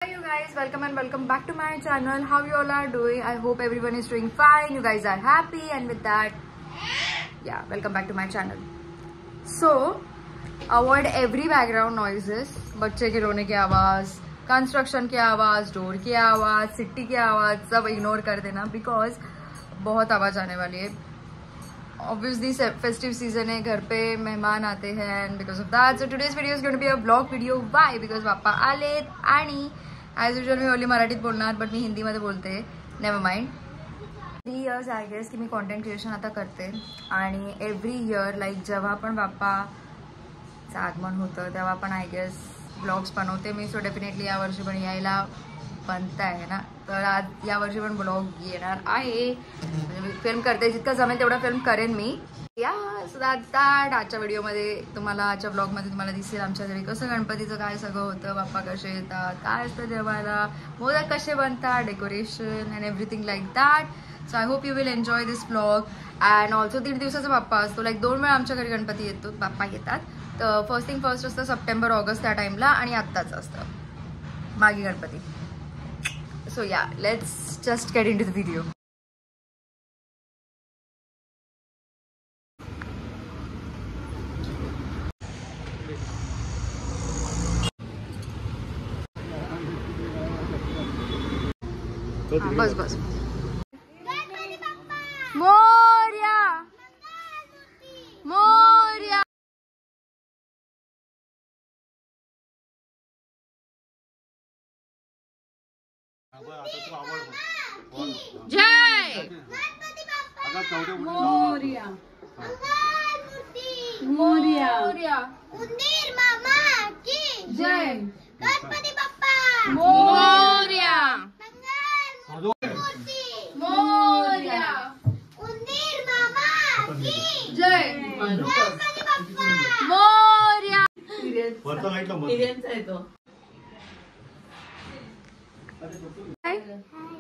Hi you guys, welcome and welcome back to my channel. How you all are doing? I hope everyone is doing fine. You guys are happy, and with that, yeah, welcome back to my channel. So, avoid every background noises. बच्चे के रोने की आवाज, construction की आवाज, door की आवाज, city की आवाज, सब इग्नोर कर देना बिकॉज बहुत आवाज आने वाली है. Obviously festive season है, घर पे मेहमान आते हैं, and because of that, so today's video is going to be a vlog video. Why? Because पापा आलेत आणि as usual मी ओनली मराठीत बोलणार, बट मी हिंदीमध्ये बोलते. Never mind. 3 years I guess की मी कॉन्टेंट क्रिएशन आता करते आणि एव्हरी इयर लाईक जेव्हा पण बाप्पाचं आगमन होतं तेव्हा पण आय गेस ब्लॉग्स बनवते मी. सो डेफिनेटली यावर्षी पण यायला बनत आहे ना, तर आज यावर्षी पण ब्लॉग येणार आहे. म्हणजे मी फिल्म करते, जितकं जमेल तेवढा फिल्म करेन मी. या सो दॅट आजच्या व्हिडिओमध्ये तुम्हाला, आजच्या ब्लॉगमध्ये तुम्हाला दिसेल आमच्या घरी कसं गणपतीचं काय सगळं होतं, बाप्पा कसे येतात, काय असतं जेवायला, मोदक कसे बनतात, decoration and everything like that. So I hope you will enjoy this blog. And also 1.5 दिवसाचा बाप्पा असतो, लाईक 2 वेळा आमच्या घरी गणपती येतो, बाप्पा येतात. तर फर्स्ट थिंग फर्स्ट असतं सप्टेंबर ऑगस्ट त्या टाईमला, आणि आत्ताच असतं मागी Ganpati. So yeah, let's just get into the video. बस मोरया मोरया. जय मोरया मोरया. उंदीर मामा की जय. गणपती बाप्पा मोरया. मोरया. उंदीर मामा की जय. गणपती बाप्पा मोरया.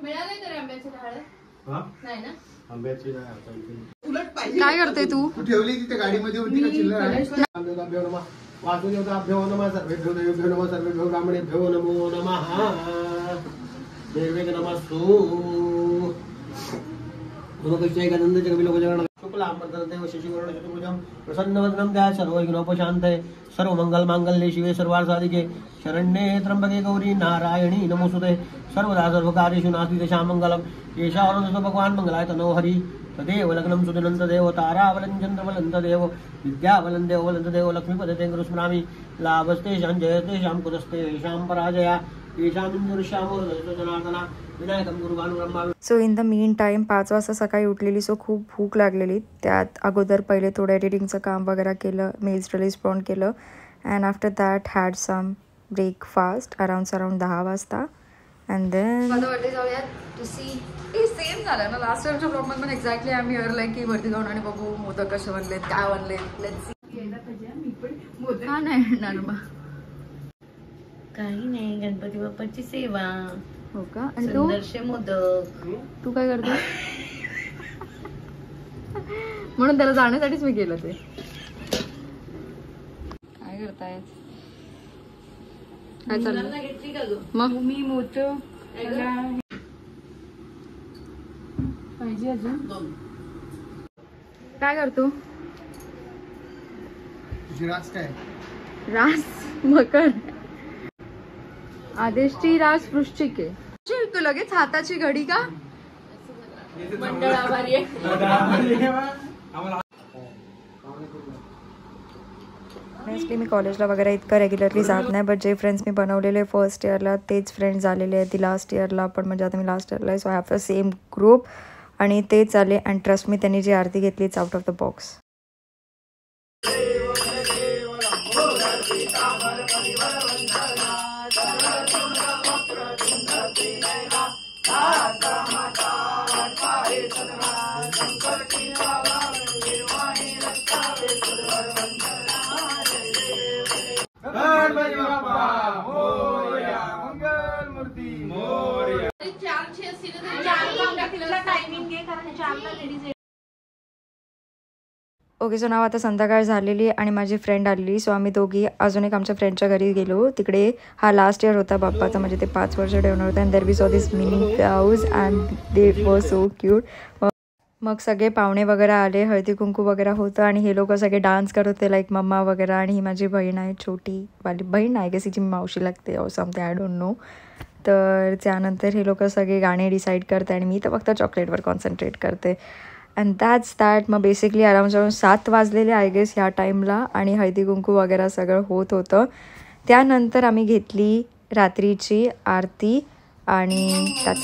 मिळाले तर आंब्याचे झाड नाही ना. आंब्याची काय करते तू? ठेवली तिथे गाडीमध्ये होती का चिल्लर? वासुदेवताभ्यो नमः, सर्वेभ्यो देवेभ्यो नमः, सर्वेभ्यो ब्राह्मणेभ्यो नमो नमः. देवेक नमस्तु. नमः जगविलोकजगण शुक्लांबरधरदेव शशिवर्ण चतुर्भुजं प्रसन्नवदनं ध्यायात् सर्वविघ्नोपशान्तये. सर्वमंगलमांगल्ये शिवे सर्वार्थसाधिके शरण्ये त्र्यंबके गौरी नारायणी नमोस्तुते. सर्वदा सर्वकार्येषु नास्ति मंगलम. येषा वरदतो भगवान् मंगलाय तनो हरि. तदेव लग्नं सुदिनं तदेव तारावलं चन्द्रवलं तदेव विद्यावलं देववलं तदेव लक्ष्मीपदते गुरुस्मरामि. लाभस्तेषां जयतेषां कुतस्तेषां पराजया. So in the mean time 5 वाजता सकाळी उठलेली. सो खूप भूक लागलेली. त्यात अगोदर पहिले थोडं एडिटिंगचं काम वगैरे केलं, मेल्स रिस्पॉन्ड केलं, and after that had some breakfast around 10 वाजता. अँड देन वरती जाऊयात टू सी. सेम झालं ना लास्ट टाइमच्या ब्लॉगमध्ये पण एक्झॅक्टली आम्ही हिअर लाईक की वरती जाऊन आणि बघू मोदक कसे बनलेत, काय बनलेत. Let's see. हा नाही येणार मग काही नाही, गणपती बाप्पाची सेवा. हो का? आणि तू? सुंदरशे मोदक. तू काय करते? म्हणून त्याला जाण्यासाठीच मी केलं ते. काय करताय? काय चाललं? घेतली का ग? मग मी मोठं पाहिजे अजून. काय करतो? रास काय? रास मकर. आदेशची रास वृश्चिक आहे. तू लगेच हाताची घडी का? मंडळ आभारी आहे. ऑनेस्टली मी कॉलेजला वगैरे इतकं रेग्युलरली जात नाही, बट जे फ्रेंड्स मी बनवलेले फर्स्ट इयरला तेच फ्रेंड्स आलेले आहेत ती लास्ट इयरला पण. म्हणजे आता मी लास्ट इयरला आहे, so I have the same group आणि तेच आले. अँड ट्रस्ट मी त्यांनी जी आरती घेतली it's out of the box. Okay, so now आता संध्याकाळ झालेली आणि माझी फ्रेंड आलेली. सो आम्ही दोघी अजून एक आमच्या फ्रेंडच्या घरी गेलो. तिकडे हा लास्ट इयर होता बाप्पाचा, म्हणजे ते 5 वर्ष ठेवणार होता. अँड देर वी सॉ दिस मिनी काऊज अँड दे वर सो क्यूट. मग सगळे पाहुणे वगैरे आले, हळदी कुंकू वगैरे होतं आणि हे लोक सगळे डान्स करत होते लाईक मम्मा वगैरे. आणि ही माझी बहीण आहे, छोटी वाली बहीण आहे, की तिची मावशी लागते और समथिंग, आय डोंट नो. तर त्यानंतर हे लोक सगळे गाणे डिसाईड करते आणि मी तर फक्त चॉकलेटवर कॉन्सन्ट्रेट करते. And that's that. मग बेसिकली अराउंड 7 वाजलेले आय गेस ह्या टाईमला आणि हळदी कुंकू वगैरे सगळं होत होतं. त्यानंतर आम्ही घेतली रात्रीची आरती आणि त्यात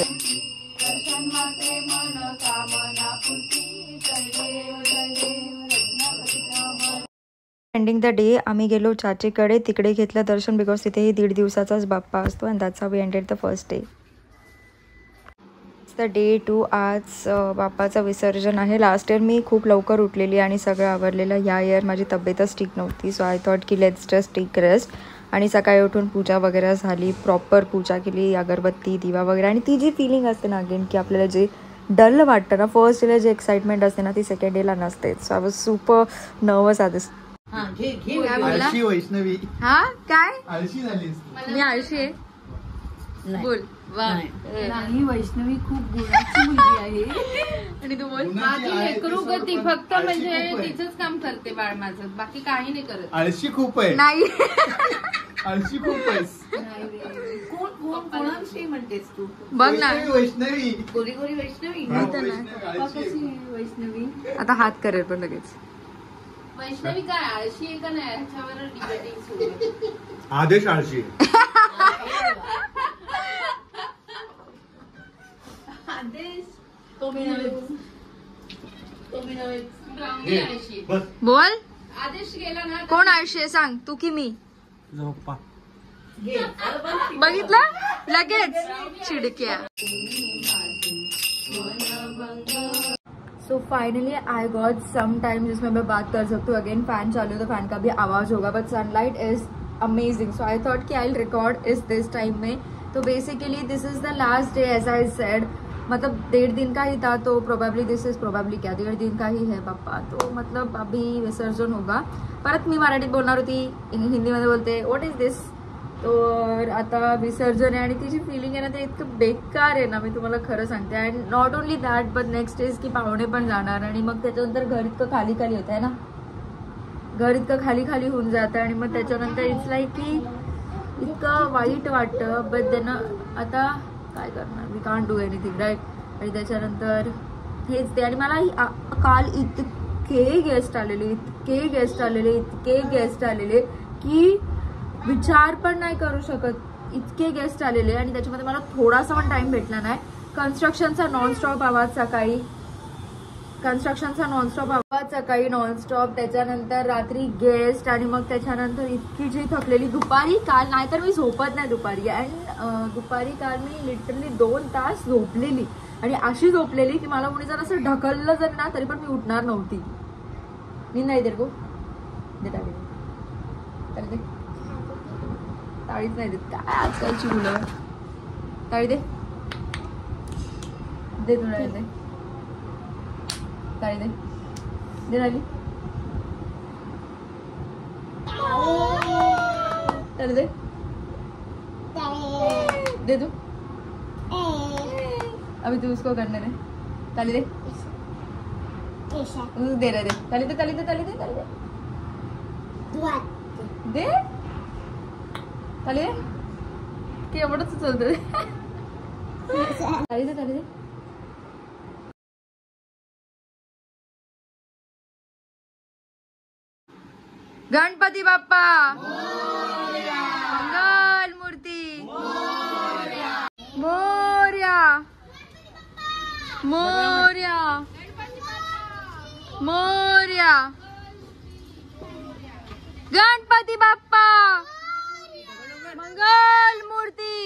एंडिंग द डे आम्ही गेलो चाचीकडे. तिकडे घेतलं दर्शन बिकॉज तिथेही 1.5 दिवसाचाच बाप्पा असतो. And that's how we ended the first day. The day 2 आज बाप्पाचं विसर्जन आहे. लास्ट इयर मी खूप लवकर उठलेली आणि सगळं आवरलेलं. ह्या इयर माझी तब्येतच ठीक नव्हती. सो आय थॉट की लेट्स जस्ट टेक रेस्ट. आणि सकाळी उठून पूजा वगैरे झाली, प्रॉपर पूजा केली, अगरबत्ती दिवा वगैरे. आणि ती जी फिलिंग असते ना अगेन की आपल्याला जे डल वाटतं ना फर्स्ट डेला, जे एक्साइटमेंट असते ना ती सेकंड डेला नसते. So I was super nervous I this. Vaishnavi हा काय आळशी झालीस? मी आळशी आहे. बोल. नाही, वैष्णवी खूप गुणाची मुलगी आहे. आणि तू बोल. बाकी लेकरू गती फक्त म्हणजे तिचंच काम करते बाळ माझं, बाकी काही नाही करत. आळशी खूप आहे. नाही आळशी खूप आहेस. कोणाविषयी म्हणतेस तू? बघ ना वैष्णवी, गोरी गोरी वैष्णवी. कशी वैष्णवी? आता हात करेल पण लगेच. वैष्णवी काय आळशी आहे का नाही ह्याच्यावर डिबेटिंग सुरू आहे. आदेश आळशी. आदेश तो मी नव्हे. बोल. आदेश गेला ना. कोण आळशी आहे सांग, तू की मी? झोपा. बघितलं लगेच चिडक्या. So finally I got some time जिसमें मैं बात कर सकती हूँ. अगेन फैन चालू है तो फैन का भी आवाज होगा, but sunlight is amazing. So I thought कि आई विल रिकॉर्ड इस दिस टाइम में. तो basically this is the last day as I said. मतलब 1.5 दिन का ही था, तो प्रोबेबली दिस इज प्रोबेबली क्या 1.5 दिन का ही है बाप्पा. तो मतलब अभी विसर्जन होगा. परत मी मराठीत बोलणार होती, हिंदीमध्ये बोलते व्हॉट इज दिस. तर आता विसर्जन आहे आणि तिची फिलिंग आहे ना ते इतकं बेकार आहे ना, मी तुम्हाला खरं सांगते. And not only that but next is की पाहुणे पण जाणार आणि मग त्याच्यानंतर घर इतकं खाली खाली होत आहे ना, घर इतकं खाली खाली होऊन जातं आणि मग त्याच्यानंतर इट्स लाईक की इतकं वाईट वाटतं. बट देन आता काय करणार, we can't do anything right. आणि त्याच्यानंतर हेच ते. आणि मला काल इतके गेस्ट आलेले की विचार पण नाही करू शकत, इतके गेस्ट आलेले. आणि त्याच्यामध्ये मला थोडासा पण टाइम भेटला नाही. कन्स्ट्रक्शनचा नॉनस्टॉप आवाज सकाळी, नॉनस्टॉप. त्याच्यानंतर रात्री गेस्ट आणि मग त्याच्यानंतर इतकी जी थकलेली दुपारी काल. नाहीतर मी झोपत नाही दुपारी. अँड दुपारी काल मी लिटरली 2 तास झोपलेली आणि अशी झोपलेली की मला कोणी जर असं ढकललं जर ना तरी पण मी उठणार नव्हती. मी नाही देर गो दे ताळीच नाही देत काय आजकालची मुलं. ताळी दे दे तुला दे ताळी दे दे राहिली ताळी दे दे तू. अभी तू उसको करने दे. ताली दे दे रहे दे ताली दे ताली दे ताली दे ताली दे दे ताली दे की एवढंच चालतं. ताली दे ताली दे. गणपती बाप्पा मंगल मूर्ती मोरया मोरया मोरया. गणपती बाप्पा मंगल मूर्ती